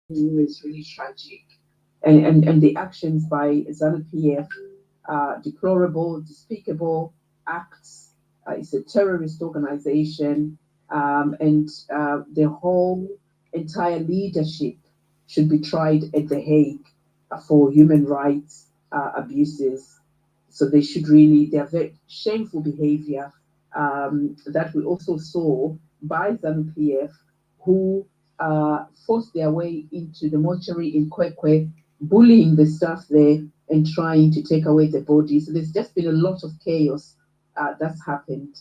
is really tragic. And the actions by ZANU-PF are deplorable, despicable acts. It's a terrorist organization, and the whole entire leadership should be tried at The Hague for human rights abuses. So they should really, they are very shameful behavior that we also saw by ZANU-PF, who forced their way into the mortuary in Kwekwe, bullying the staff there and trying to take away the bodies. So there's just been a lot of chaos that's happened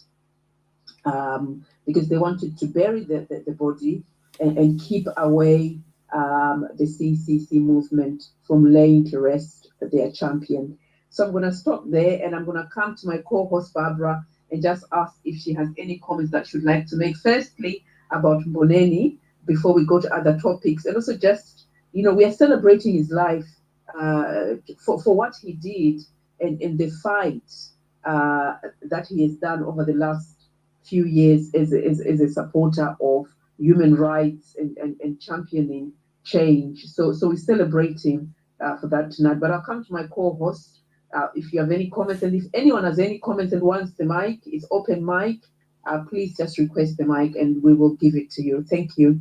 because they wanted to bury the body and keep away the CCC movement from laying to rest their champion. So I'm going to stop there and I'm going to come to my co-host Barbara and just ask if she has any comments that she'd like to make. Firstly, about Mboneni before we go to other topics, and also just, you know, we are celebrating his life for what he did and the fight that he has done over the last few years as a supporter of human rights and championing change. So we're celebrating for that tonight. But I'll come to my co-host if you have any comments, and if anyone has any comments and wants the mic, it's open mic. Please just request the mic and we will give it to you. Thank you.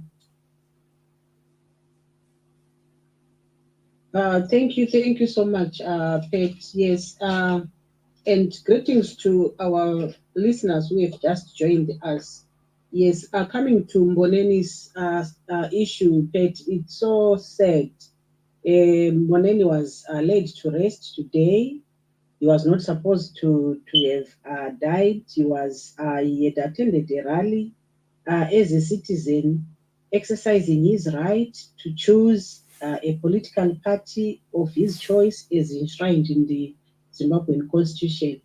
Thank you so much, Pat. Yes, and greetings to our listeners who have just joined us. Yes, coming to Mboneni's issue, Pat, it's so sad. Mboneni was laid to rest today. He was not supposed to have died. He had attended a rally as a citizen, exercising his right to choose a political party of his choice as enshrined in the Zimbabwean constitution.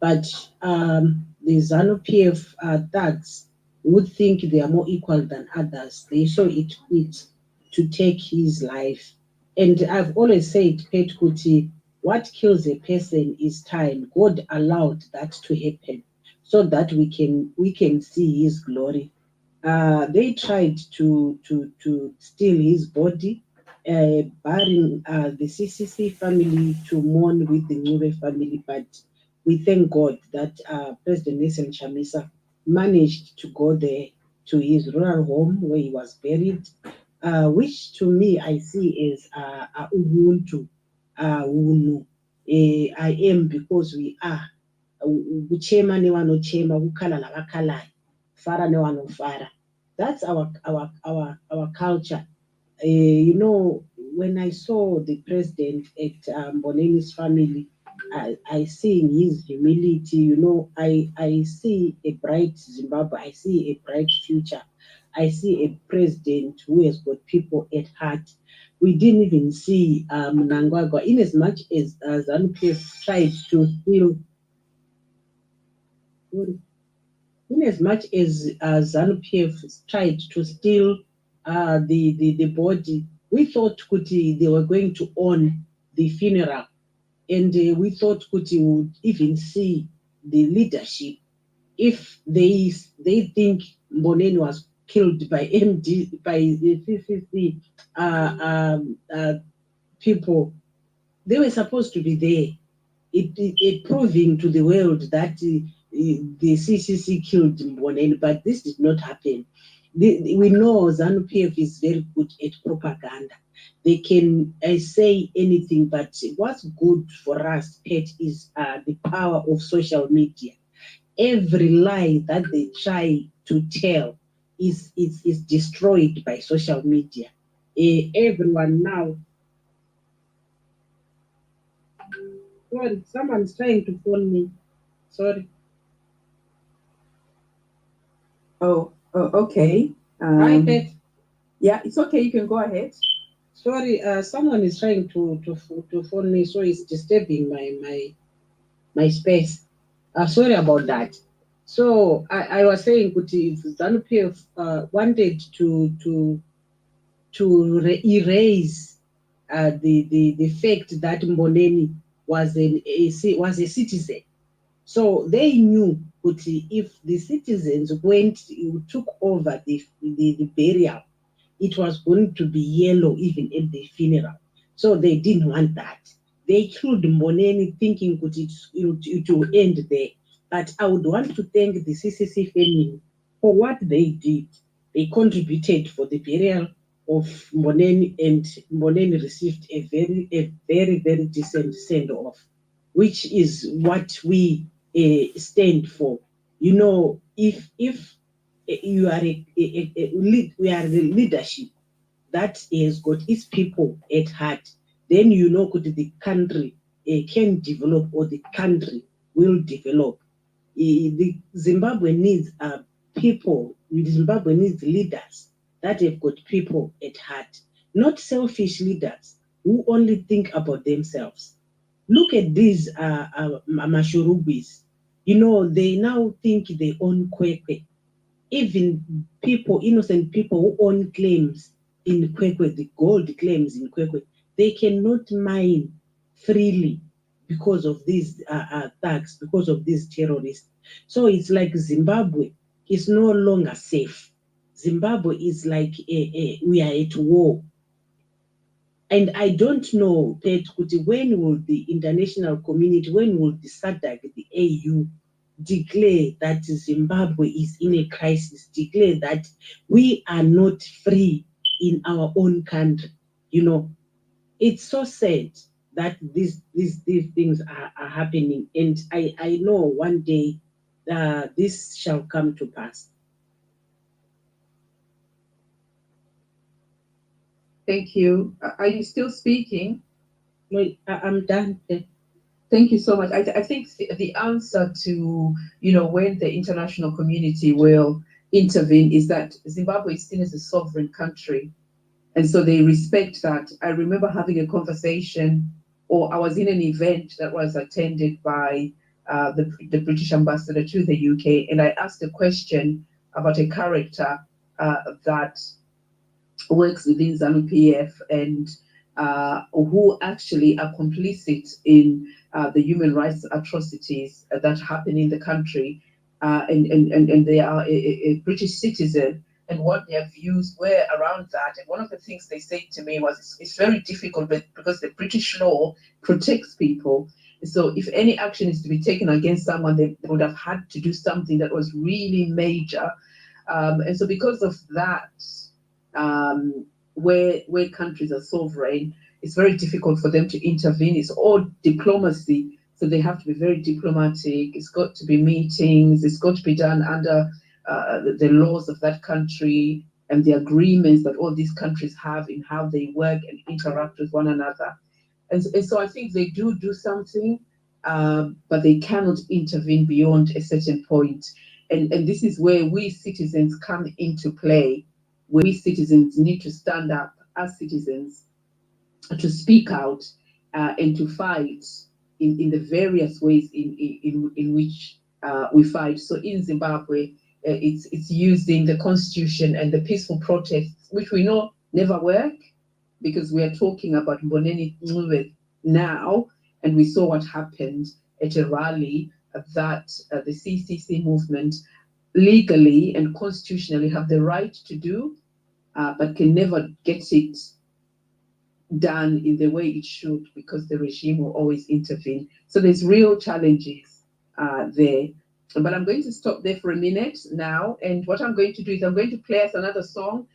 But the ZANU-PF thugs would think they are more equal than others. They saw it fit to take his life. And I've always said, Pet Kuti, what kills a person is time. God allowed that to happen so that we can see his glory. They tried to steal his body, barring the CCC family to mourn with the Ncube family, but we thank God that President Nelson Chamisa managed to go there to his rural home where he was buried, which to me I see as Ubuntu, Unu. I am because we are. Uchema ne wanochema, ukhala lavakhalayo, fara ne wanofara. That's our culture. You know, when I saw the president at Mboneni's family, I see in his humility, you know, I see a bright Zimbabwe, I see a bright future. I see a president who has got people at heart. We didn't even see Mnangagwa, in as much as ZANU-PF tried to steal, in as much as ZANU-PF tried to steal the body, we thought Kuti they were going to own the funeral, and we thought Kuti would even see the leadership if they think Mboneni was killed by the CCC people. They were supposed to be there. It proving to the world that the CCC killed Mboneni, but this did not happen. We know ZANU-PF is very good at propaganda. They can say anything, but what's good for us, Pet, is the power of social media. Every lie that they try to tell is destroyed by social media. Everyone now. Sorry, someone's trying to phone me. Sorry. Oh, okay. Hi, Pet. Yeah, it's okay. You can go ahead. Sorry, someone is trying to phone me, so it's disturbing my space. Sorry about that. So I was saying, Kuti, if ZANU-PF wanted to erase the fact that Mboneni was a citizen. So they knew Kuti, if the citizens took over the burial, it was going to be yellow even at the funeral. So they didn't want that. They killed Mboneni thinking it will end there. But I would want to thank the CCC family for what they did. They contributed for the burial of Mboneni, and Mboneni received a very decent send-off, which is what we stand for. You know, if you are we are the leadership that has got its people at heart, then you know could the country can develop, or the country will develop. The Zimbabwe needs people. Zimbabwe needs leaders that have got people at heart, not selfish leaders who only think about themselves. Look at these Mashurubis. You know, they now think they own Kwekwe. Even people, innocent people who own claims in Kwekwe, the gold claims in Kwekwe, they cannot mine freely because of these thugs, because of these terrorists. So it's like Zimbabwe is no longer safe. Zimbabwe is like we are at war. And I don't know, Pet, when will the international community, when will the SADC, the AU, declare that Zimbabwe is in a crisis, declare that we are not free in our own country? You know, it's so sad that these things are happening. And I know one day this shall come to pass. Thank you. Are you still speaking? No, I'm done. Thank you so much. I think the answer to, when the international community will intervene is that Zimbabwe is seen as a sovereign country. And so they respect that. I remember having a conversation, or I was in an event that was attended by the British ambassador to the UK, and I asked a question about a character that works within ZANU-PF, and who actually are complicit in the human rights atrocities that happen in the country, and they are a British citizen, and what their views were around that. And one of the things they said to me was, it's very difficult, because the British law protects people. So if any action is to be taken against someone, they would have had to do something that was really major. And so because of that, where countries are sovereign, it's very difficult for them to intervene. It's all diplomacy, so they have to be very diplomatic. It's got to be meetings. It's got to be done under the laws of that country and the agreements that all these countries have in how they work and interact with one another. And so I think they do something, but they cannot intervene beyond a certain point. And this is where we citizens come into play. We citizens need to stand up as citizens to speak out, and to fight in the various ways in which we fight. So in Zimbabwe, it's using the constitution and the peaceful protests, which we know never work, because we are talking about Mboneni Ncube now, and we saw what happened at a rally that the CCC movement legally and constitutionally have the right to do, but can never get it done in the way it should, because the regime will always intervene. So there's real challenges there. But I'm going to stop there for a minute now, and what I'm going to do is I'm going to play us another song,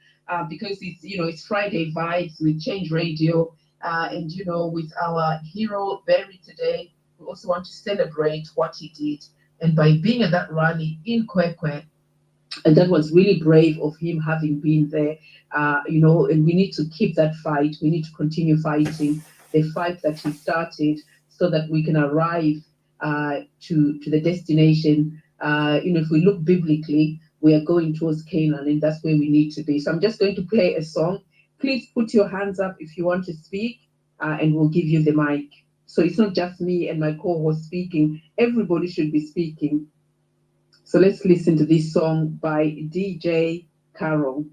because it's Friday vibes with Change Radio, and with our hero buried today, we also want to celebrate what he did, and by being at that rally in Kwekwe. And that was really brave of him, having been there, and we need to keep that fight. We need to continue fighting the fight that he started, so that we can arrive to the destination. If we look biblically, we are going towards Canaan, and that's where we need to be. So I'm just going to play a song. Please put your hands up if you want to speak, and we'll give you the mic. So it's not just me and my co-host speaking. Everybody should be speaking. So let's listen to this song by DJ Carol.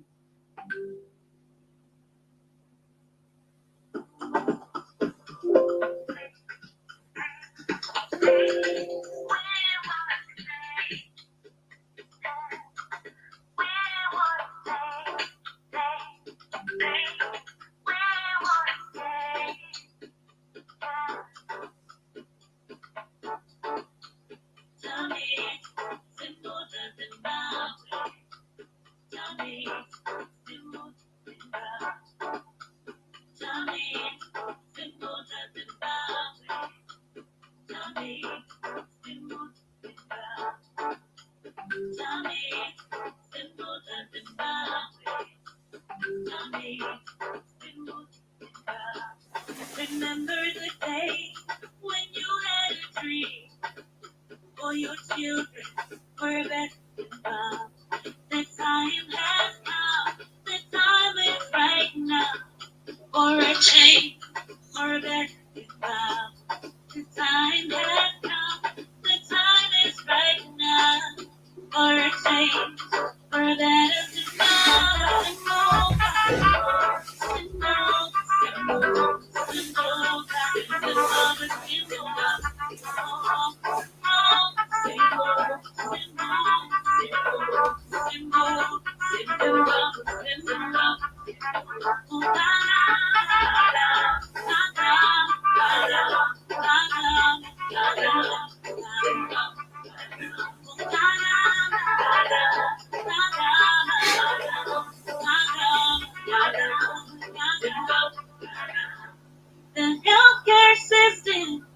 The healthcare system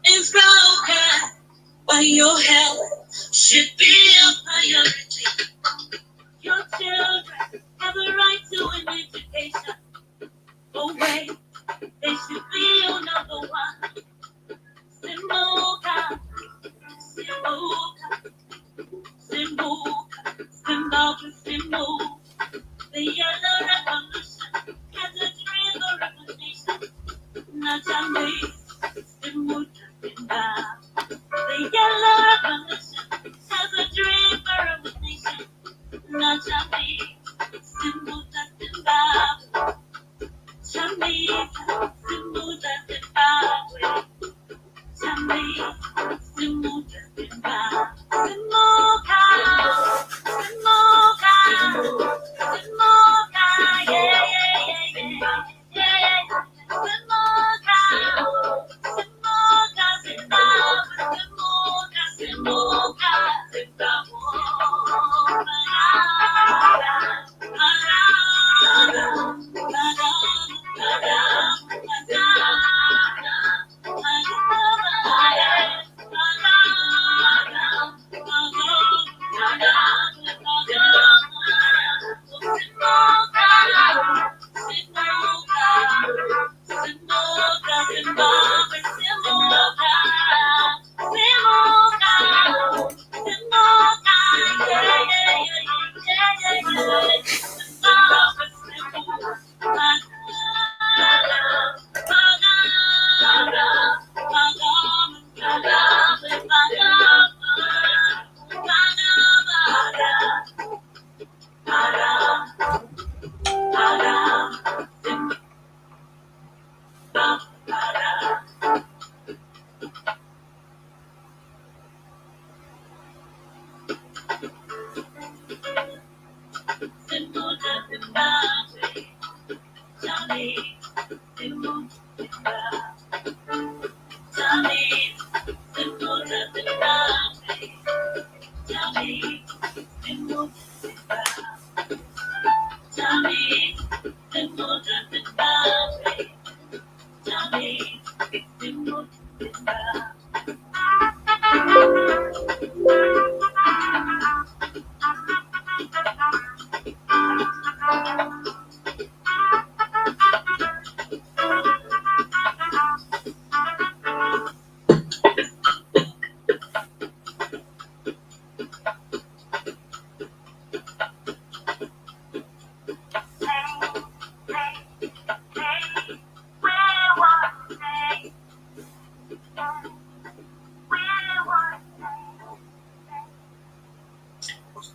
is broken, but your health should be a priority. Your children have a right to an education. Oh wait, they should be your number one. Simulca, Simulca, Simulca, Simulca, Simulca. The yellow revolution has a dream of revolution. Not a me, Simulca, Simulca. The yellow revolution has a dream for revolution. Not a me, Simulca, Simulca. Jamaica, Simulca, Zimbabwe. Jamaica, Simulca, Zimbabwe. Simulca, Simulca, Simulca, yeah, yeah, yeah, yeah, yeah. Simulca, Simulca, Zimbabwe. Simulca, Simulca, Zimbabwe.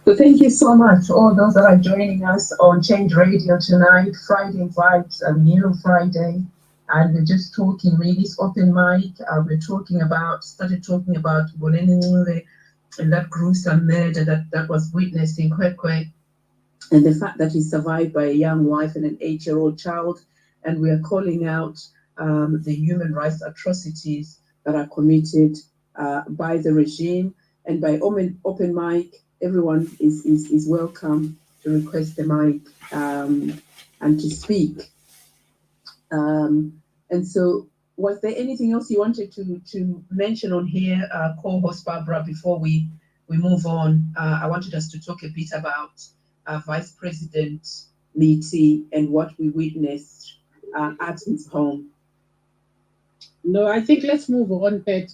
So thank you so much, all those that are joining us on Change Radio tonight, Friday Vibes, Yellow Friday. And we're just talking really, it's open mic. We're started talking about Boneni and that gruesome murder that was witnessed in Kwekwe, and the fact that he survived by a young wife and an 8-year-old child. And we are calling out the human rights atrocities that are committed by the regime. And by open mic, everyone is welcome to request the mic and to speak. And so, was there anything else you wanted to mention on here, co-host Barbara, before we move on? I wanted us to talk a bit about Vice President Miti and what we witnessed at his home. No, I think let's move on, Pat.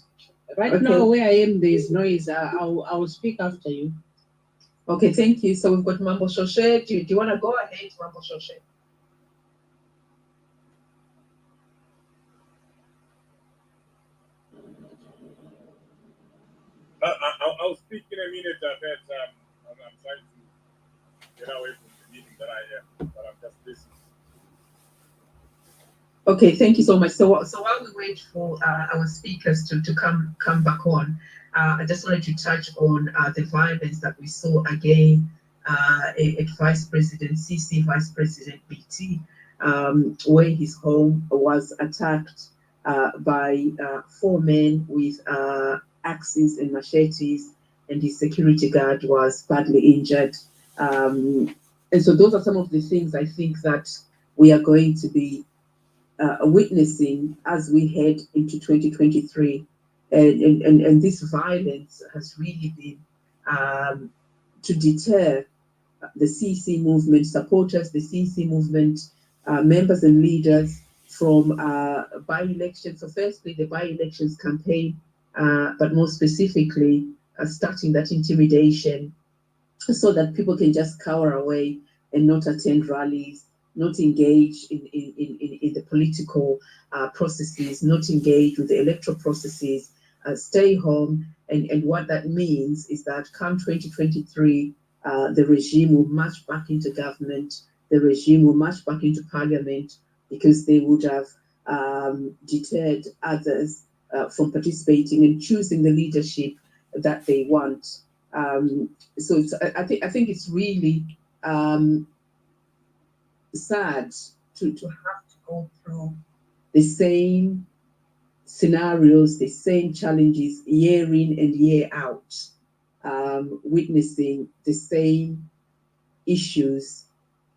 Right Okay. now, where I am, there is noise. I'll speak after you. Okay, thank you. So we've got Mambo Shoshe. Do you want to go ahead, Mambo Shoshe? I'll speak in a minute, Pat. I'm trying to get away from the meeting that I am, but I'm just listening. Okay, thank you so much. So while we wait for our speakers to come back on, I just wanted to touch on the violence that we saw again at Vice President CC, Vice President BT, where his home was attacked by four men with axes and machetes, and his security guard was badly injured. And so those are some of the things I think that we are going to be witnessing as we head into 2023. And this violence has really been to deter the CC movement supporters, the CC movement members and leaders from by-elections. So firstly, the by-elections campaign, but more specifically, starting that intimidation so that people can just cower away and not attend rallies, not engage in the political processes, not engage with the electoral processes, stay home. And what that means is that come 2023, the regime will march back into government, the regime will march back into parliament because they would have deterred others from participating and choosing the leadership that they want. So I think it's really sad to have to go through the same scenarios, the same challenges year in and year out, witnessing the same issues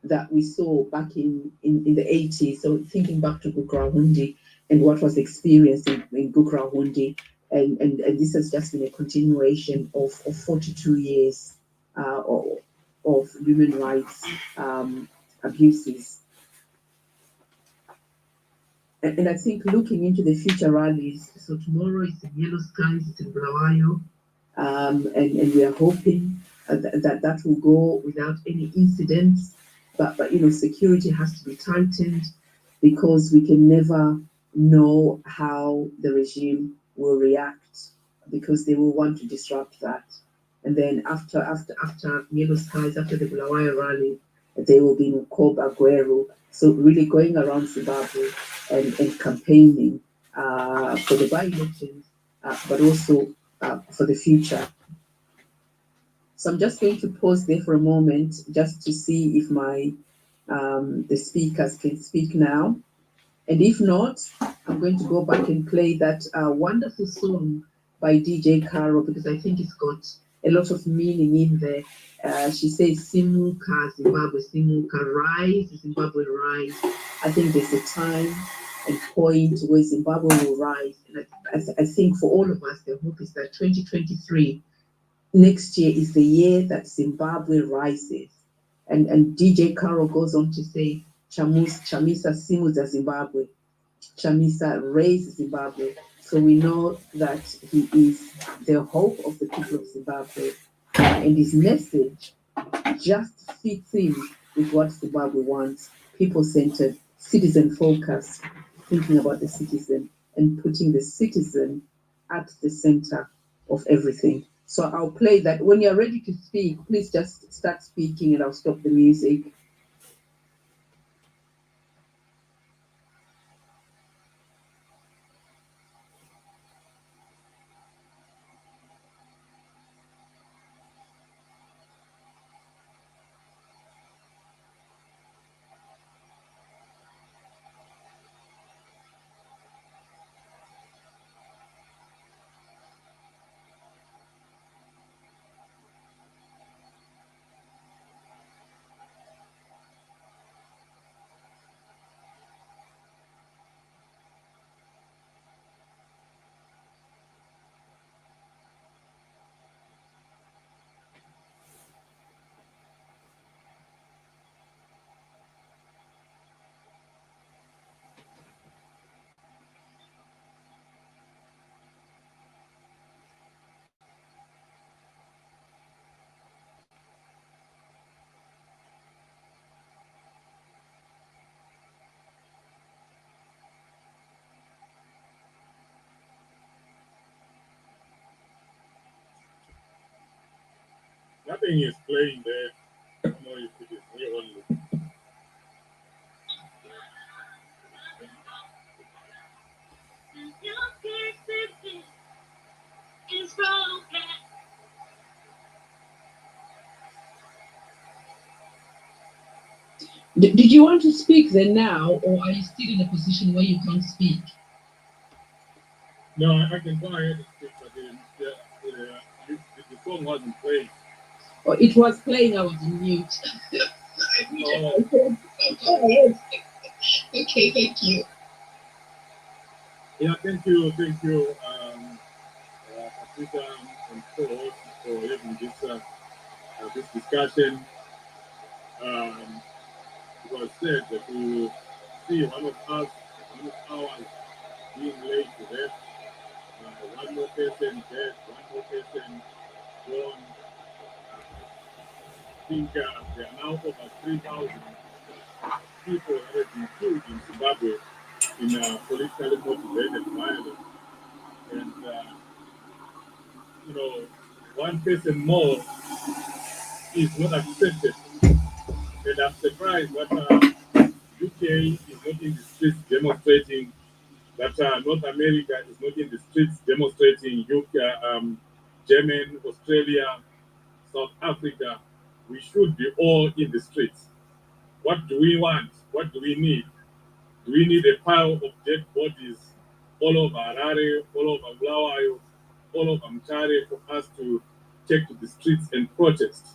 that we saw back in the 80s. So thinking back to Bukrahundi and what was experienced in Bukrahundi, and this has just been a continuation of 42 years of human rights abuses. And I think looking into the future rallies, so tomorrow is in Yellow Skies, it's in Bulawayo, and we are hoping that will go without any incidents. But security has to be tightened because we can never know how the regime will react, because they will want to disrupt that. And then after Yellow Skies, after the Bulawayo rally, they will be in Koba Gweru. So really going around Zimbabwe and campaigning for the by-elections, but also for the future. So I'm just going to pause there for a moment just to see if the speakers can speak now. And if not, I'm going to go back and play that wonderful song by DJ Caro, because I think it's got a lot of meaning in there. She says, Simuka, Zimbabwe, Simuka, rise, Zimbabwe, rise. I think there's a time and point where Zimbabwe will rise. And I think for all of us, the hope is that 2023, next year, is the year that Zimbabwe rises. And DJ Caro goes on to say, Chamisa Simuza Zimbabwe. Chamisa raised Zimbabwe. So we know that he is the hope of the people of Zimbabwe. And his message just fits in with what Zimbabwe wants: people-centered, citizen-focused, thinking about the citizen and putting the citizen at the center of everything. So I'll play that. When you're ready to speak, please just start speaking and I'll stop the music. Nothing is playing there. I don't know if it is me only. Did you want to speak then now, or are you still in a position where you can't speak? No, I can go ahead and speak, but the song wasn't playing. Oh, it was playing, I was on mute. Oh. Okay, thank you. Yeah, thank you, Patricia and co-host for having this discussion. It was said that to see one of ours being laid to death, one more person dead, one more person gone. I think there are now over 3,000 people that have been killed in Zimbabwe in politically motivated violence. And, one person more is not accepted. And I'm surprised that UK is not in the streets demonstrating, that North America is not in the streets demonstrating, Germany, Australia, South Africa. We should be all in the streets. What do we want? What do we need? Do we need a pile of dead bodies all over Harare, all over Bulawayo, all over Mtare for us to take to the streets and protest?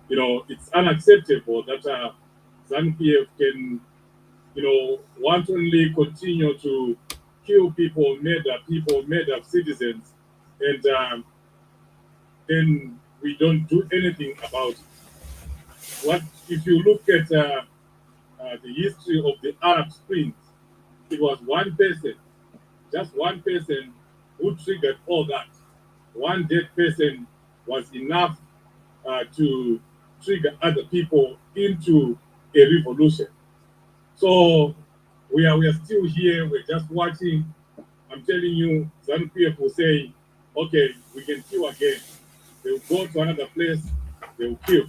It's unacceptable that ZANU-PF can, wantonly continue to kill people, murder citizens, and then we don't do anything about it. What if you look at the history of the Arab Spring? It was one person, just one person, who triggered all that. One dead person was enough to trigger other people into a revolution. So we are still here. We're just watching. I'm telling you, ZANU-PF will say, okay, we can kill again. They will go to another place, they will kill.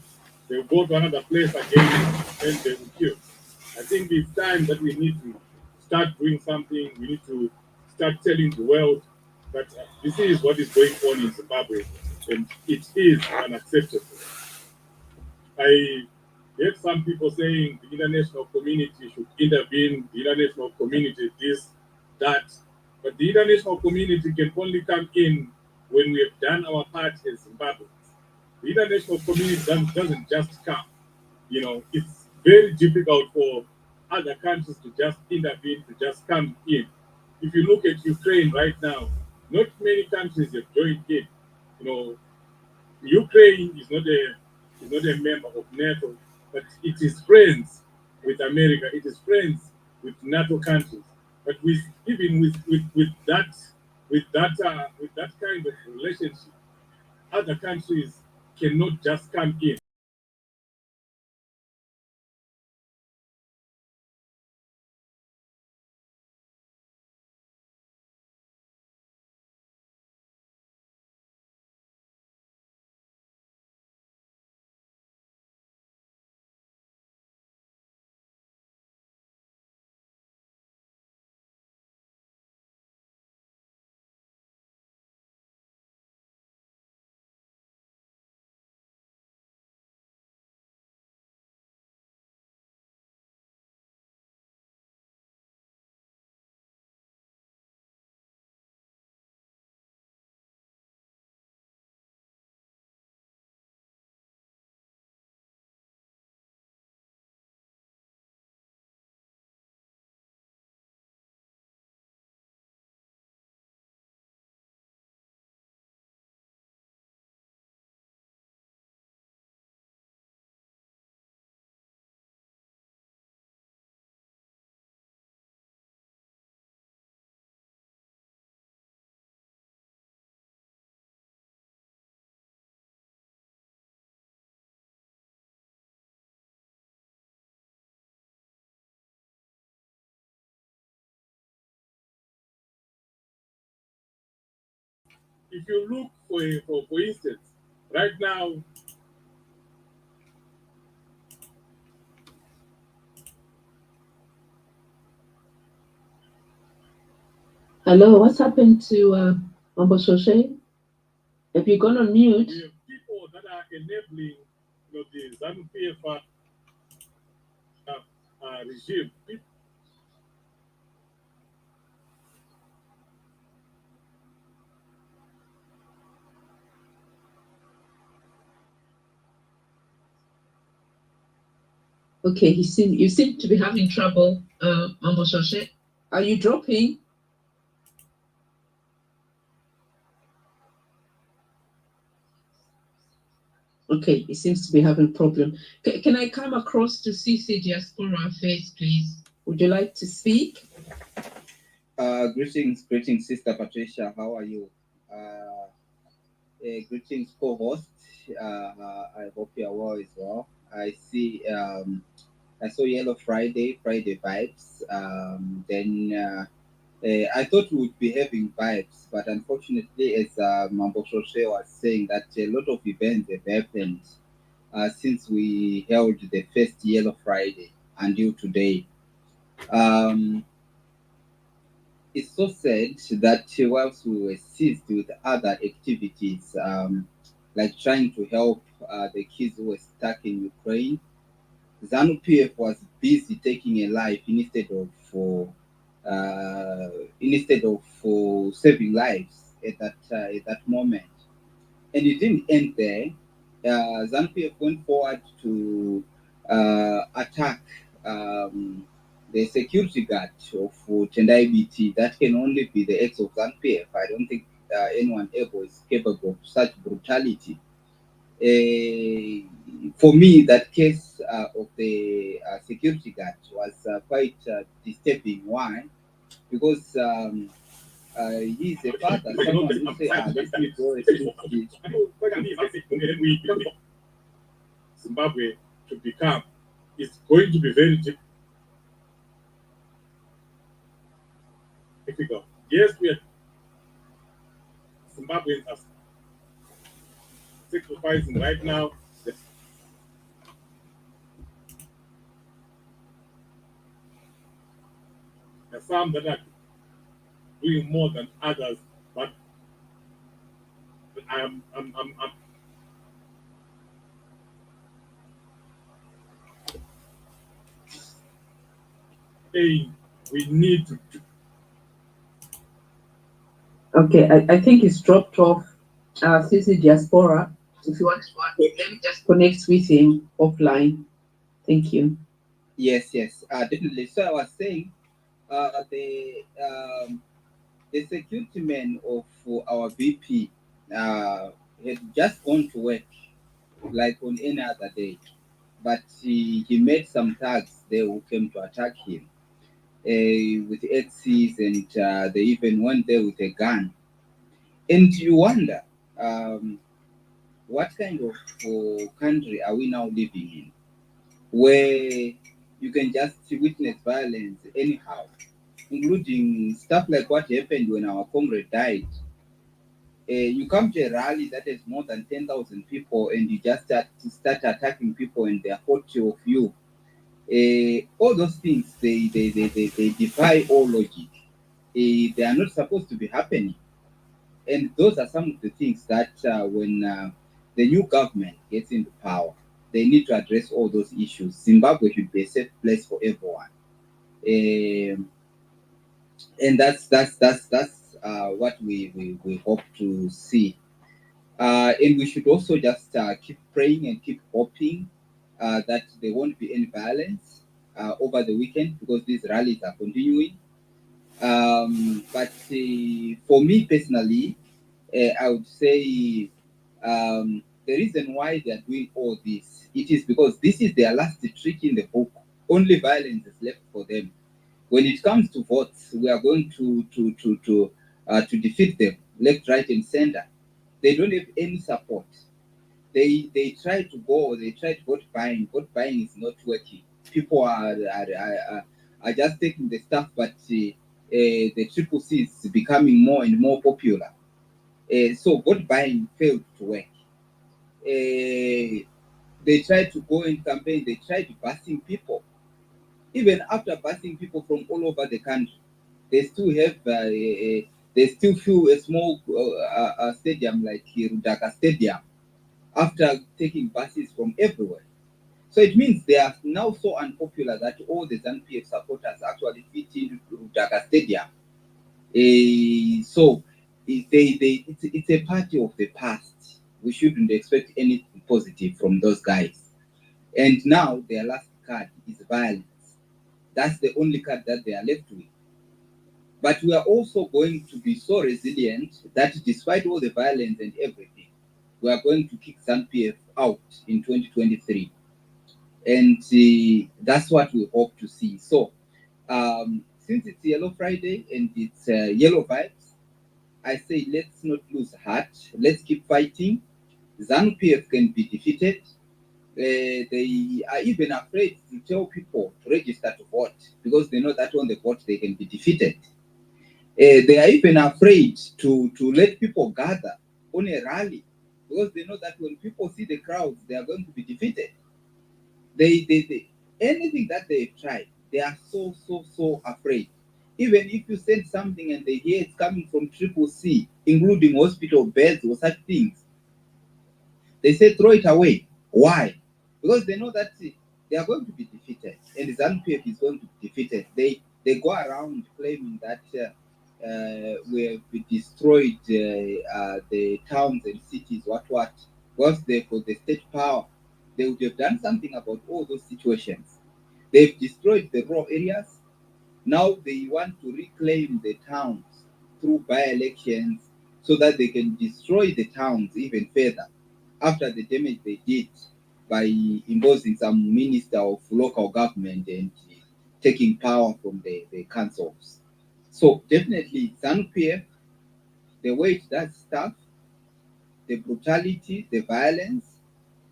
They will go to another place again, and they will kill. I think it's time that we need to start doing something. We need to start telling the world that this is what is going on in Zimbabwe, and it is unacceptable. I heard some people saying the international community should intervene, the international community this, that. But the international community can only come in when we have done our part as Zimbabweans. The international community doesn't just come. It's very difficult for other countries to just intervene, to just come in. If you look at Ukraine right now, not many countries have joined in. You know, Ukraine is not a member of NATO, but it is friends with America. It is friends with NATO countries. But even with that kind of relationship, other countries cannot just come in. If you look for instance, right now, Hello, what's happened to Mambo Shoshe? Have you gone on mute? we have people that are enabling the ZANU-PF regime. Okay, you seem to be having trouble, Mambo Shoshe. Are you dropping? Okay, he seems to be having problem. Can I come across to CC Diaspora Face, please? Would you like to speak? Greetings, Sister Patricia. How are you? Greetings, co-host. I hope you are well as well. I saw Yellow Friday vibes. I thought we would be having vibes, but unfortunately, as Mambo Shoshe was saying, that a lot of events have happened since we held the first Yellow Friday until today. It's so sad that whilst we were seized with other activities, like trying to help the kids who were stuck in Ukraine, ZANU-PF was busy taking a life instead of saving lives at that moment. And it didn't end there. ZANU-PF went forward to attack the security guard of Tendai BT. That can only be the ex of ZANU-PF. I don't think anyone ever is capable of such brutality. For me, that case of the security guard was quite disturbing. Why? Because he's a father. Someone who say, "Let me go assist this." Zimbabwe to become is going to be very difficult. Yes, we are Zimbabweans are sacrificing right now. There are some that are doing more than others, but I'm saying we need to. Okay, I think it's dropped off. CC Diaspora, if you want to, let me just connect with him offline. Thank you. Yes, definitely. So I was saying, the security man of our VP had just gone to work like on any other day, but he met some thugs there who came to attack him with axes, and they even went there with a gun. And you wonder, what kind of country are we now living in, where you can just witness violence anyhow, including stuff like what happened when our comrade died. You come to a rally that has more than 10,000 people, and you just start attacking people, and there are 40 of you. All those things, they defy all logic. They are not supposed to be happening. And those are some of the things that when the new government gets into power, they need to address all those issues. Zimbabwe should be a safe place for everyone. And that's what we hope to see. And we should also just keep praying and keep hoping that there won't be any violence over the weekend, because these rallies are continuing. But for me personally, I would say the reason why they are doing all this, it is because this is their last trick in the book. Only violence is left for them. When it comes to votes, we are going to defeat them left, right, and center. They don't have any support. They try to vote buying. Vote buying is not working. People are just taking the stuff, but the triple C is becoming more and more popular. So vote buying failed to work. They tried to go and campaign. They tried busing people. Even after busing people from all over the country, they still have they still feel a small stadium like Rudaka Stadium after taking buses from everywhere. So it means they are now so unpopular that all the ZANU-PF supporters actually fit into Dhaka Stadium. So it's a party of the past. We shouldn't expect anything positive from those guys. And now their last card is violence. That's the only card that they are left with. But we are also going to be so resilient that despite all the violence and everything, we are going to kick ZANU-PF out in 2023. And that's what we hope to see. So since it's Yellow Friday and it's yellow vibes, I say let's not lose heart. Let's keep fighting. ZANU-PF can be defeated. They are even afraid to tell people to register to vote because they know that on the vote they can be defeated. They are even afraid to let people gather on a rally because they know that when people see the crowds, they are going to be defeated. They anything that they've tried, they are so afraid. Even if you send something and they hear it's coming from CCC, including hospital beds or such things, they say throw it away. Why? Because they know that they are going to be defeated, and ZANU-PF is going to be defeated. They go around claiming that we have destroyed the towns and cities. What? Once they got the state power, they would have done something about all those situations. They've destroyed the raw areas. Now they want to reclaim the towns through by-elections so that they can destroy the towns even further after the damage they did by imposing some minister of local government and taking power from the councils. So definitely ZANU-PF, the way it does stuff, the brutality, the violence,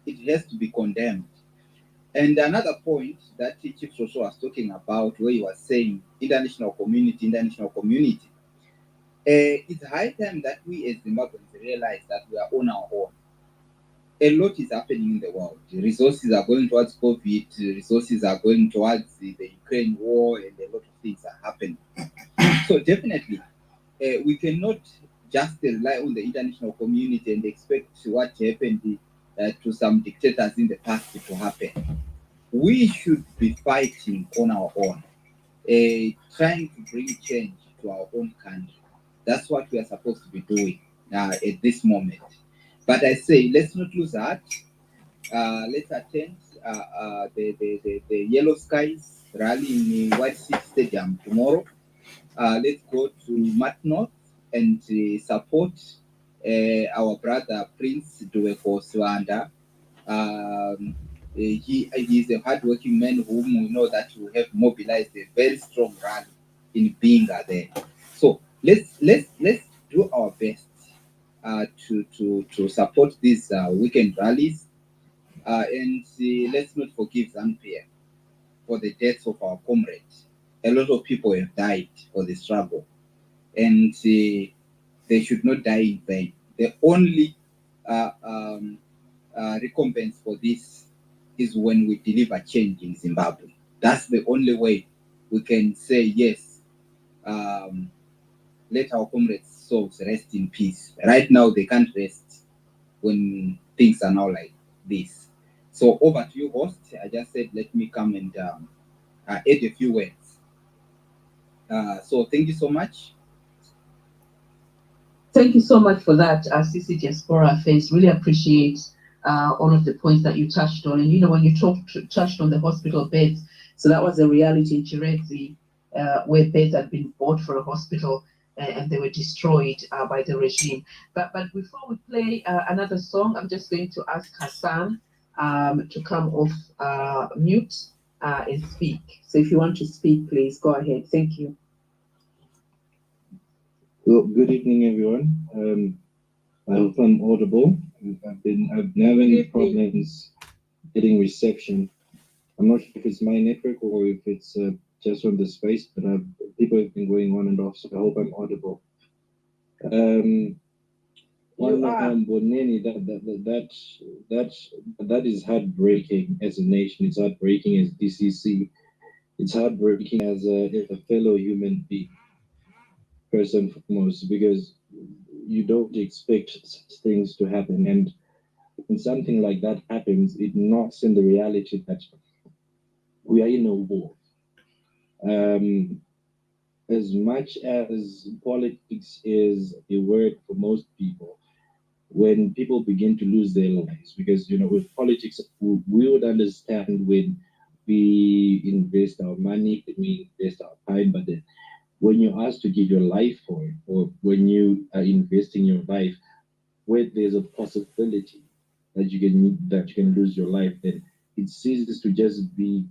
it has to be condemned. And another point that Chief Socio was talking about, where he was saying international community, it's high time that we as Zimbabweans realize that we are on our own. A lot is happening in the world. Resources are going towards COVID, resources are going towards the Ukraine war, and a lot of things are happening. So definitely, we cannot just rely on the international community and expect what happened to some dictators in the past to happen. We should be fighting on our own, trying to bring change to our own country. That's what we are supposed to be doing at this moment. But I say, let's not lose heart. Let's attend the Yellow Skies rally in White City Stadium tomorrow. Let's go to Matnorth and support our brother Prince Duweko Swanda. He is a hardworking man whom we know that will have mobilized a very strong rally in Binga there. So let's do our best to support these weekend rallies, and let's not forgive ZANU-PF for the deaths of our comrades. A lot of people have died for the struggle, and they should not die in vain. The only recompense for this is when we deliver change in Zimbabwe. That's the only way we can say yes. Let our comrades' souls rest in peace. Right now, they can't rest when things are now like this. So over to you, host. I just said, let me come and add a few words. So thank you so much. Thank you so much for that, CC Diaspora Face. Really appreciate all of the points that you touched on. And you know, when you touched on the hospital beds, so that was a reality in Chirezi, where beds had been bought for a hospital and they were destroyed by the regime. But before we play another song, I'm just going to ask Hassan to come off mute and speak. So if you want to speak, please go ahead. Thank you. Well, good evening, everyone. I hope I'm audible. I've never had any problems getting reception. I'm not sure if it's my network or if it's just from the space, but people have been going on and off, so I hope I'm audible. On Boneni, that is heartbreaking as a nation. It's heartbreaking as DCC. It's heartbreaking as a fellow human being, first and foremost, because you don't expect such things to happen. And when something like that happens, it knocks in the reality that we are in a war. As much as politics is a word for most people, when people begin to lose their lives, because with politics, we would understand when we invest our money, when we invest our time, but then when you're asked to give your life for it, or when you are investing your life where there's a possibility that you can lose your life, then it ceases to just be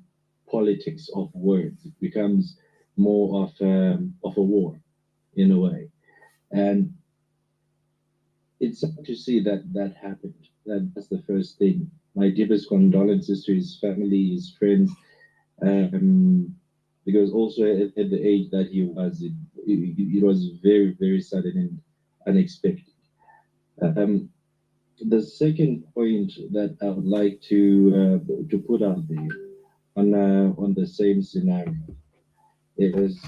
politics of words. It becomes more of a war in a way, and it's sad to see that happened. That's the first thing. My deepest condolences to his family, his friends, um, because also at the age that he was, it was very, very sudden and unexpected. Um, the second point that I would like to put out there on the same scenario is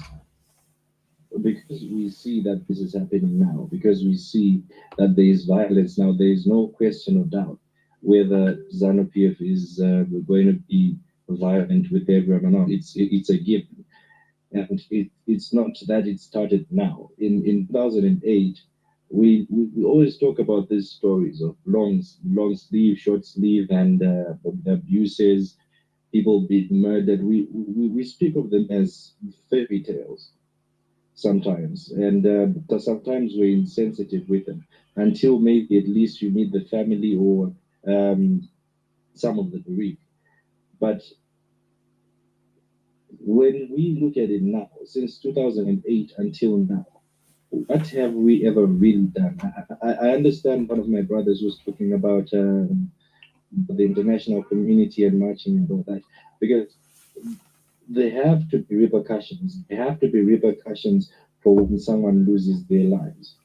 because we see that this is happening now, because we see that there is violence now, there is no question or doubt whether ZANU-PF is going to be violent with everyone or not. It's a given. And it's not that it started now. In 2008, we always talk about these stories of long sleeve, short sleeve, and abuses, people being murdered. We speak of them as fairy tales sometimes, and sometimes we're insensitive with them until maybe at least you meet the family or some of the bereaved. But when we look at it now, since 2008 until now, what have we ever really done? I understand one of my brothers was talking about the international community and marching and all that, because there have to be repercussions. There have to be repercussions for when someone loses their lives.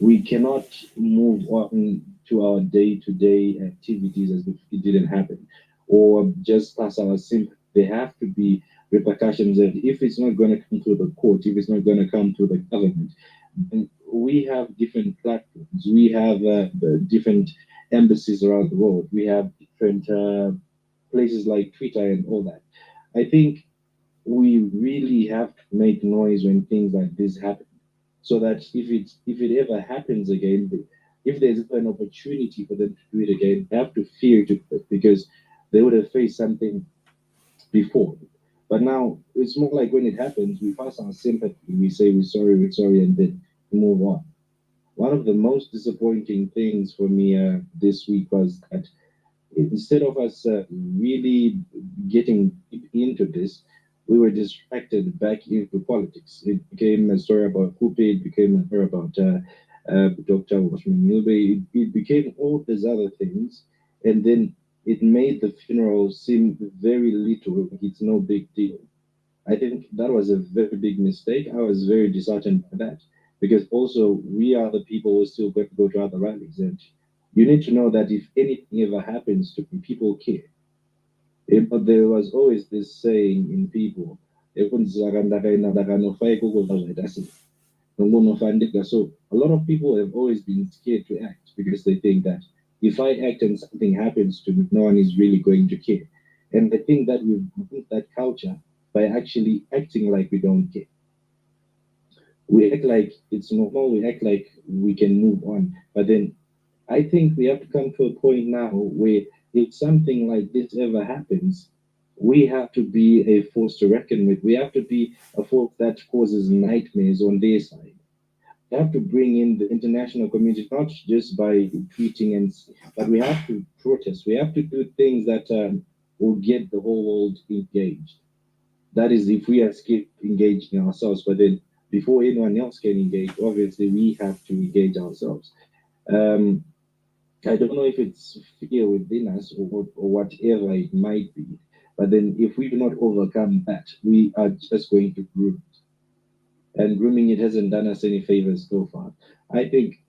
We cannot move on to our day-to-day activities as if it didn't happen, or just pass our sympathy. There have to be repercussions, and if it's not going to come through the court, if it's not going to come through the government, then we have different platforms. We have different embassies around the world. We have different places like Twitter and all that. I think we really have to make noise when things like this happen, so that if it ever happens again, if there's an opportunity for them to do it again, they have to fear to do it because they would have faced something before. But now it's more like when it happens, we pass our sympathy, we say we're sorry, and then move on. One of the most disappointing things for me this week was that instead of us really getting into this, we were distracted back into politics. It became a story about Kupe, it became a story about Dr. Washman Milbe, it became all these other things, and then it made the funeral seem very little, like it's no big deal. I think that was a very big mistake. I was very disheartened by that because also we are the people who still going to go to other rallies, and you need to know that if anything ever happens to me, people care. But there was always this saying in people, so a lot of people have always been scared to act because they think that if I act and something happens to me, no one is really going to care. And I think that we've built that culture by actually acting like we don't care. We act like it's normal, we act like we can move on. But then I think we have to come to a point now where if something like this ever happens, we have to be a force to reckon with. We have to be a force that causes nightmares on their side. We have to bring in the international community, not just by tweeting, but we have to protest. We have to do things that will get the whole world engaged. That is, if we are scared engaging ourselves, but then before anyone else can engage, obviously we have to engage ourselves. I don't know if it's fear within us or whatever it might be, but then if we do not overcome that, we are just going to groom it. And grooming it hasn't done us any favors so far. I think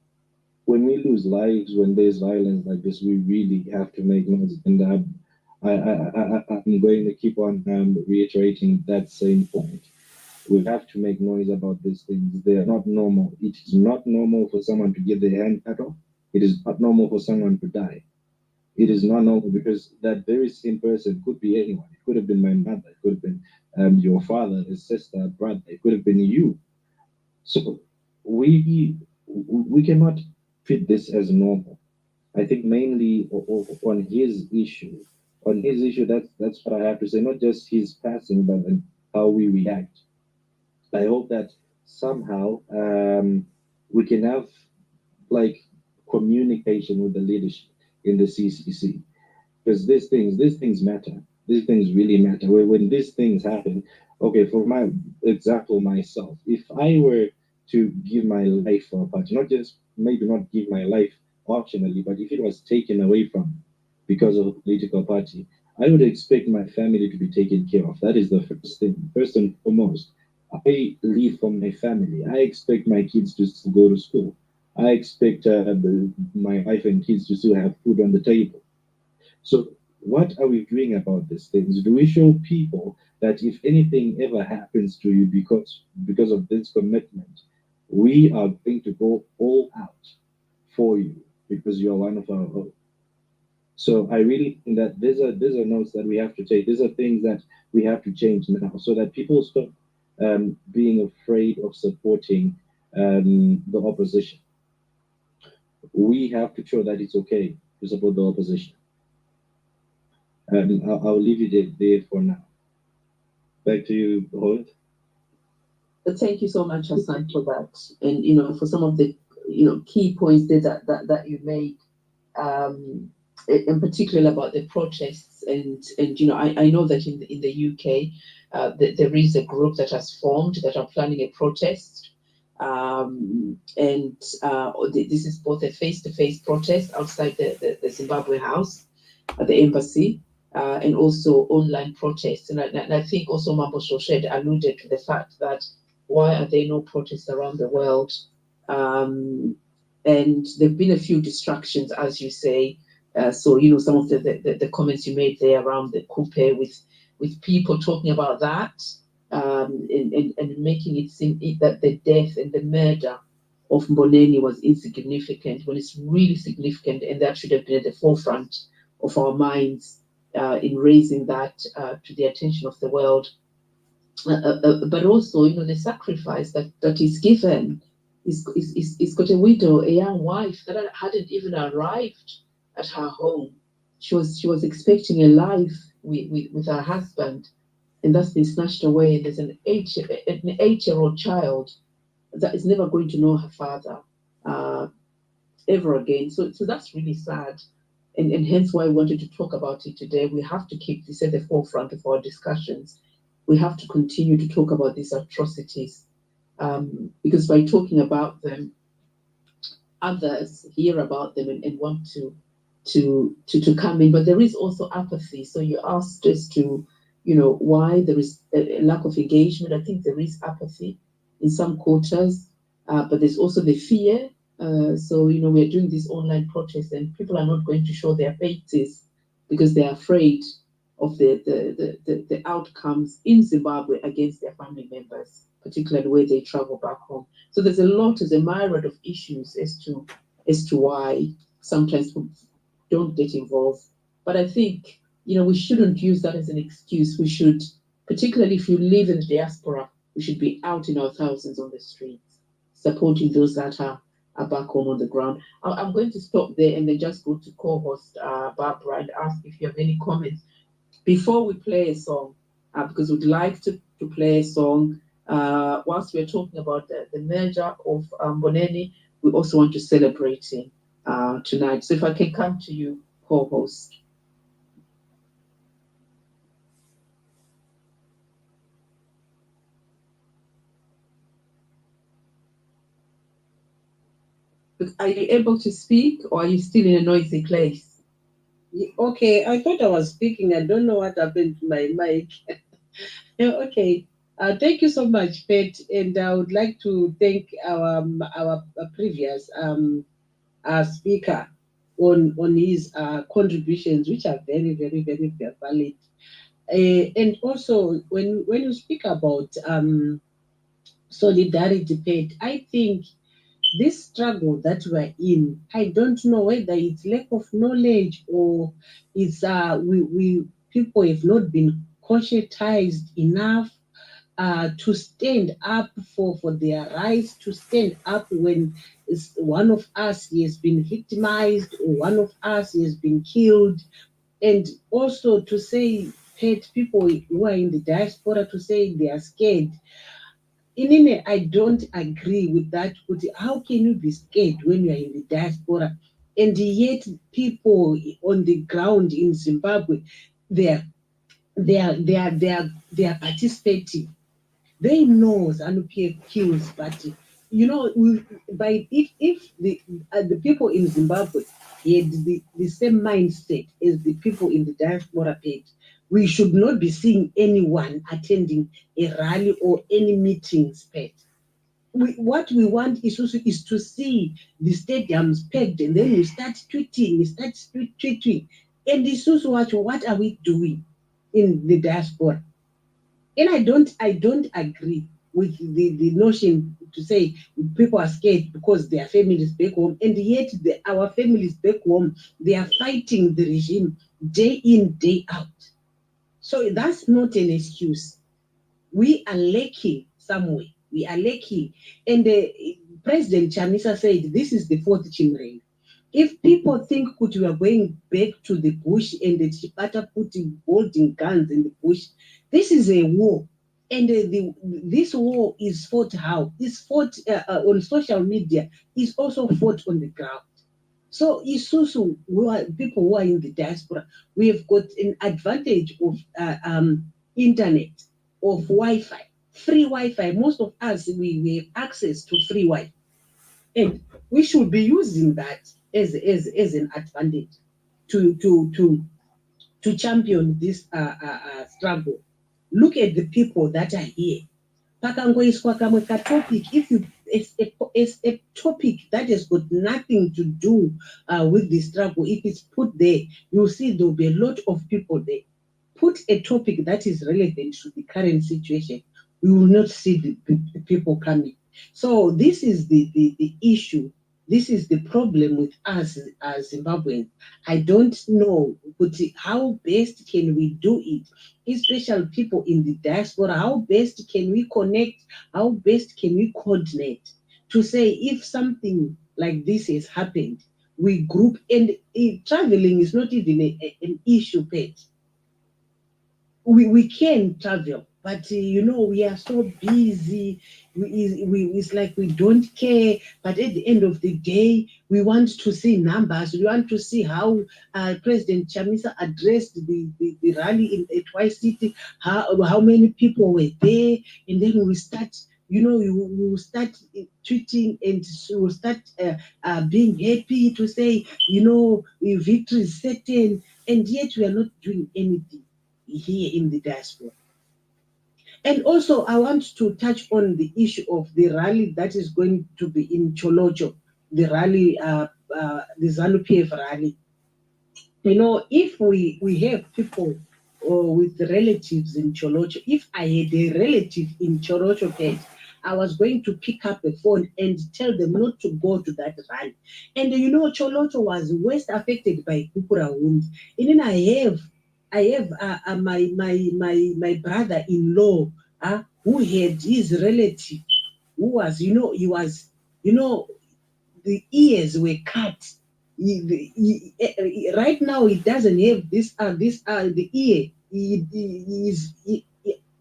when we lose lives, when there's violence like this, we really have to make noise. And I'm going to keep on reiterating that same point. We have to make noise about these things. They are not normal. It is not normal for someone to get their hand cut off. It is not normal for someone to die. It is not normal because that very same person could be anyone. It could have been my mother. It could have been your father, his sister, brother. It could have been you. So we cannot treat this as normal. I think mainly on his issue. On his issue, that's what I have to say. Not just his passing, but then how we react. I hope that somehow we can have like communication with the leadership in the CCC, because these things matter. These things really matter. When these things happen, okay, for my example, myself, if I were to give my life for a party, not just maybe not give my life optionally, but if it was taken away from me because of a political party, I would expect my family to be taken care of. That is the first thing, first and foremost. I live for my family. I expect my kids to still go to school. I expect my wife and kids to still have food on the table. So, what are we doing about these things? Do we show people that if anything ever happens to you because of this commitment, we are going to go all out for you because you are one of our own? So I really think that these are notes that we have to take. These are things that we have to change now, so that people stop being afraid of supporting the opposition. We have to show that it's okay to support the opposition. I'll leave it there for now. Back to you, Holt. Thank you so much, Hassan, for that, and for some of the key points that you made, in particular about the protests, and I know that in the UK, there is a group that has formed that are planning a protest, and this is both a face-to-face protest outside the Zimbabwe House at the embassy. And also online protests, and I think also Mambo Shoshed alluded to the fact that why are there no protests around the world? And there've been a few distractions, as you say. So some of the comments you made there around the coupe with people talking about that, and making it seem that the death and the murder of Mboneni was insignificant when it's really significant, and that should have been at the forefront of our minds in raising that to the attention of the world. But also, the sacrifice that is given. He's got a widow, a young wife that hadn't even arrived at her home. She was expecting a life with her husband, and that's been snatched away. There's an 8-year-old child that is never going to know her father ever again. So that's really sad. And hence why I wanted to talk about it today. We have to keep this at the forefront of our discussions. We have to continue to talk about these atrocities, because by talking about them, others hear about them and want to come in. But there is also apathy. So you asked as to why there is a lack of engagement. I think there is apathy in some quarters, but there's also the fear. So we're doing these online protests, and people are not going to show their faces because they're afraid of the outcomes in Zimbabwe against their family members, particularly where they travel back home. So there's a myriad of issues as to why sometimes people don't get involved. But I think we shouldn't use that as an excuse. We should, particularly if you live in the diaspora, we should be out in our thousands on the streets, supporting those that are back home on the ground. I'm going to stop there and then just go to co-host Barbara and ask if you have any comments before we play a song, because we'd like to play a song whilst we're talking about the merger of Mboneni. We also want to celebrate him tonight. So if I can come to you, co-host. Are you able to speak, or are you still in a noisy place? Okay, I thought I was speaking. I don't know what happened to my mic. Okay, thank you so much, Pet, and I would like to thank our previous speaker on his contributions, which are very, very, very valid. And also, when you speak about solidarity, Pet, I think this struggle that we're in, I don't know whether it's lack of knowledge or it's we people have not been conscientized enough to stand up for their rights, to stand up when one of us has been victimized or one of us has been killed, and also to say, people who are in the diaspora to say they are scared. Inine, I don't agree with that. But how can you be scared when you are in the diaspora? And yet people on the ground in Zimbabwe, they are participating. They know ZANU-PF kills, but if the people in Zimbabwe had the same mindset as the people in the diaspora page, we should not be seeing anyone attending a rally or any meetings page. What we want is to see the stadiums pegged, and then we start tweeting, and this is what are we doing in the diaspora? And I don't agree with the notion to say people are scared because their families back home, and yet our families back home, they are fighting the regime day in, day out. So that's not an excuse. We are lacking somewhere. We are lacking. And President Chamisa said this is the fourth Chimrei. If people think we are going back to the bush and the Chipata putting holding guns in the bush, this is a war. And this war is fought how? It's fought on social media. It's also fought on the ground. So it's also people who are in the diaspora. We have got an advantage of internet, of Wi-Fi, free Wi-Fi. Most of us, we have access to free Wi-Fi. And we should be using that as an advantage to champion this struggle. Look at the people that are here. Pakangoiswa kamwe ka topic, it's a topic that has got nothing to do with the struggle. If it's put there, you'll see there'll be a lot of people there. Put a topic that is relevant to the current situation, we will not see the people coming. So this is the issue. This is the problem with us as Zimbabweans. I don't know, but how best can we do it? Especially people in the diaspora, how best can we connect? How best can we coordinate to say if something like this has happened, we group, and traveling is not even an issue, Pet. We can travel, but we are so busy. It's like we don't care. But at the end of the day, we want to see numbers. We want to see how President Chamisa addressed the rally at White City. How many people were there, and then we start. We will start tweeting, and we will start being happy to say, victory is certain, and yet we are not doing anything here in the diaspora. And also, I want to touch on the issue of the rally that is going to be in Cholocho, the rally, the ZANU-PF rally. If we have people with relatives in Cholocho, if I had a relative in Cholocho, I was going to pick up the phone and tell them not to go to that rally. And Cholocho was worst affected by Kukura wounds. And then I have my brother-in-law who had his relative who was, he was, the ears were cut. Right now he doesn't have the ear.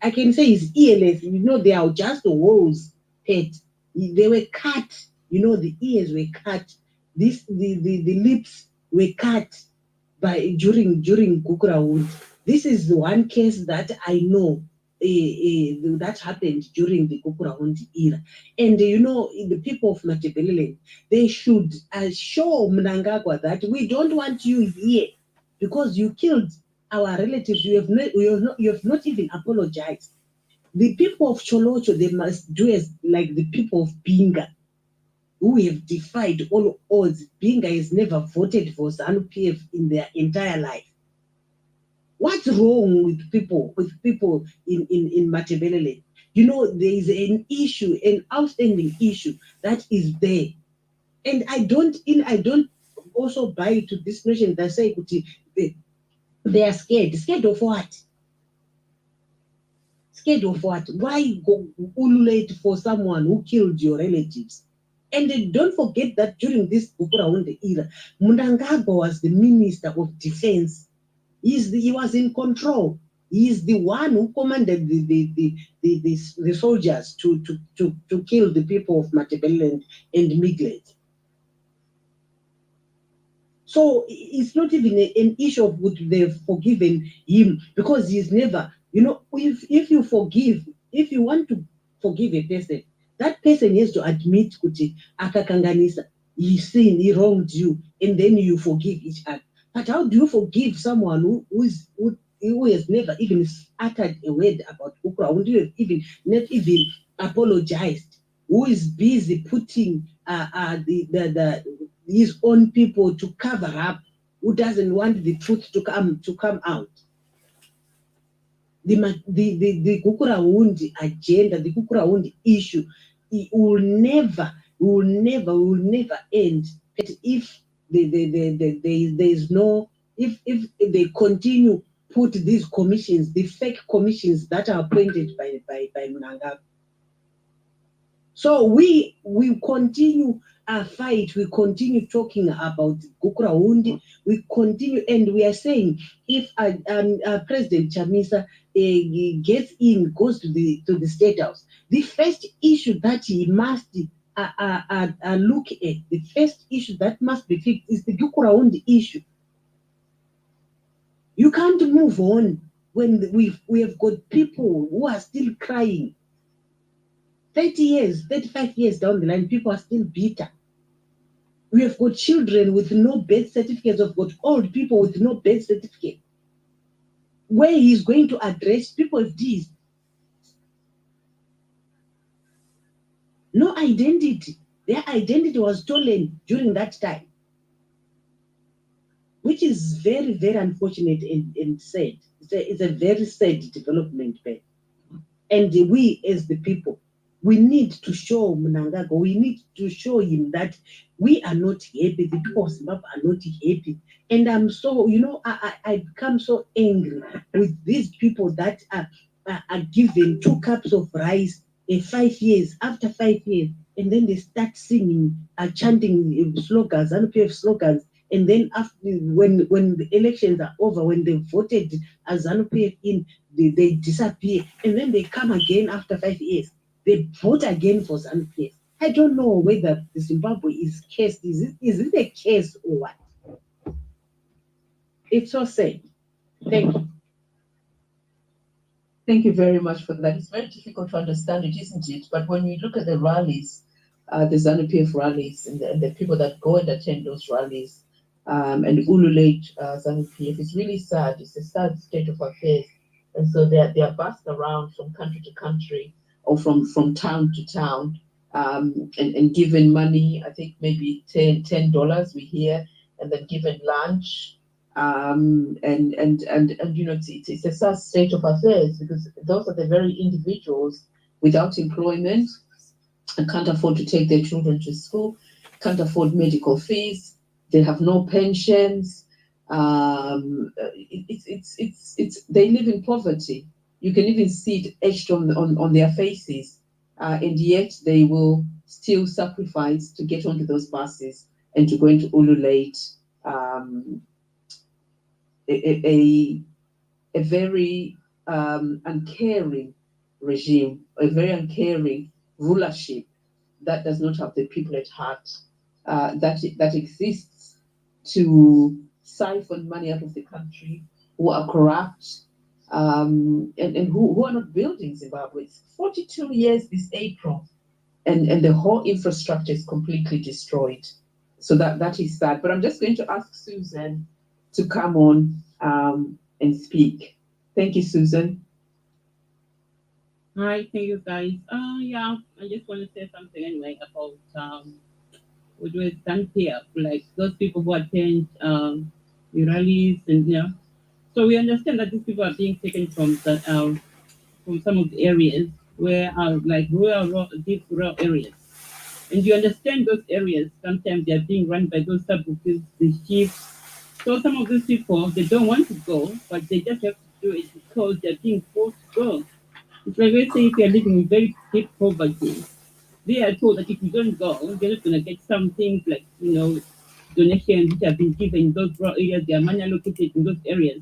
I can say he's earless. They are just holes. They were cut. The ears were cut. The lips were cut during Kukura wound. This is one case that I know that happened during the Kukura wound era. And the people of Matabeleland, they should show Mnangagwa that we don't want you here because you killed our relatives. You have not even apologized. The people of Cholocho, they must do as like the people of Binga, who have defied all odds. Binga has never voted for ZANU-PF in their entire life. What's wrong with people in Matabeleland? There is an issue, an outstanding issue that is there. And I don't also buy to this notion that say they are scared. Scared of what? Scared of what? Why go ululate for someone who killed your relatives? And don't forget that during this Bukuraunde era, Mnangagwa was the Minister of Defense. He was in control. He's the one who commanded the soldiers to kill the people of Matabele and Miglet. So it's not even an issue of would they've forgiven him, because he's never, if you forgive, if you want to forgive a person, that person has to admit kuti akakanganisa, he sinned, he wronged you, and then you forgive each other. But how do you forgive someone who has never even uttered a word about Ukra, who not even apologized, who is busy putting his own people to cover up, who doesn't want the truth to come out? The Kukurahundi agenda, the Kukurahundi issue, it will never end. But if there is no, if they continue put these commissions, the fake commissions that are appointed by Mnangagwa. So we continue our fight. We continue talking about Gukurahundi. We continue, and we are saying if President Chamisa goes to the State House, the first issue that he must look at, the first issue that must be fixed is the Gukurahundi issue. You can't move on when we have got people who are still crying. 30 years, 35 years down the line, people are still bitter. We have got children with no birth certificates. We've got old people with no birth certificate. Where he's going to address people of this? No identity. Their identity was stolen during that time, which is very, very unfortunate and sad. It's a very sad development. And we, as the people, we need to show Mnangagwa, we need to show him that we are not happy, the people of Zimbabwe are not happy. And I'm so, I become so angry with these people that are given 2 cups of rice in 5 years, after 5 years, and then they start singing, chanting slogans, ZANU-PF slogans, and then after, when the elections are over, when they voted as ZANU-PF in, they disappear, and then they come again after 5 years. They vote again for ZANU-PF. I don't know whether the Zimbabwe is cursed. Is it a case or what? It's so sad. Thank you. Thank you very much for that. It's very difficult to understand it, isn't it? But when we look at the rallies, the ZANU-PF rallies, and the people that go and attend those rallies and ululate ZANU-PF, it's really sad. It's a sad state of affairs. And so they are bussed around from country to country, or from town to town, and given money, I think maybe $10 we hear, and then given lunch, and it's a sad state of affairs, because those are the very individuals without employment and can't afford to take their children to school, can't afford medical fees, they have no pensions. They live in poverty. You can even see it etched on their faces, and yet they will still sacrifice to get onto those buses and to go into ululate a very uncaring regime, a very uncaring rulership that does not have the people at heart, that exists to siphon money out of the country, who are corrupt, and who are not building Zimbabwe. It's 42 years this April, and the whole infrastructure is completely destroyed. So that is sad. But I'm just going to ask Susan to come on and speak. Thank you, Susan. Hi, thank you guys. Yeah, I just want to say something anyway about with ZANU-PF, like those people who attend the rallies, and so we understand that these people are being taken from some of the areas where are like deep rural areas, And you understand those areas, sometimes they are being run by those sub-groups, the chiefs. So some of these people, they don't want to go, but they just have to do it because they're being forced to go. It's like, let's say if you're living in very deep poverty, they are told that if you don't go, you're not going to get some things like, donations which have been given in those rural areas, they are money allocated in those areas.